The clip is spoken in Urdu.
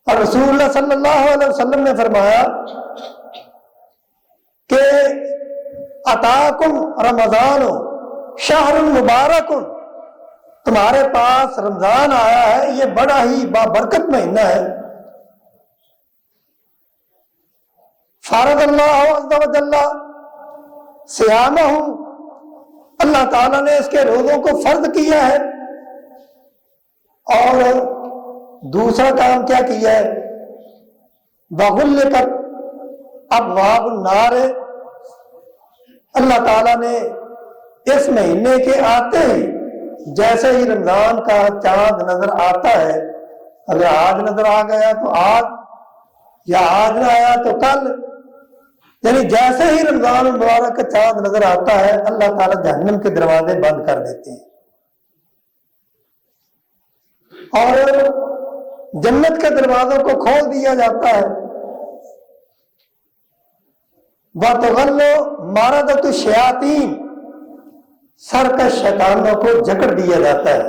اور رسول اللہ صلی اللہ علیہ وسلم نے فرمایا کہ اتاکم رمضان شہر مبارک، تمہارے پاس رمضان آیا ہے، یہ بڑا ہی بابرکت مہینہ ہے۔ فرض اللہ عز و جل صیامہ، اللہ تعالیٰ نے اس کے روزوں کو فرض کیا ہے۔ اور دوسرا کام کیا کیا ہے؟ وغلقت ابواب النار، اللہ تعالیٰ نے اس مہینے کے آتے ہی، جیسے ہی رمضان کا چاند نظر آتا ہے، اگر آج نظر آ گیا تو آج، یا آج نہ آیا تو کل، یعنی جیسے ہی رمضان المبارک کا چاند نظر آتا ہے اللہ تعالیٰ جہنم کے دروازے بند کر دیتے ہیں اور جنت کے دروازوں کو کھول دیا جاتا ہے۔ وَتُغَلُّ مَارَدَةُ الشَّيَاطِينِ، سرکش شیطانوں کو جکڑ دیا جاتا ہے۔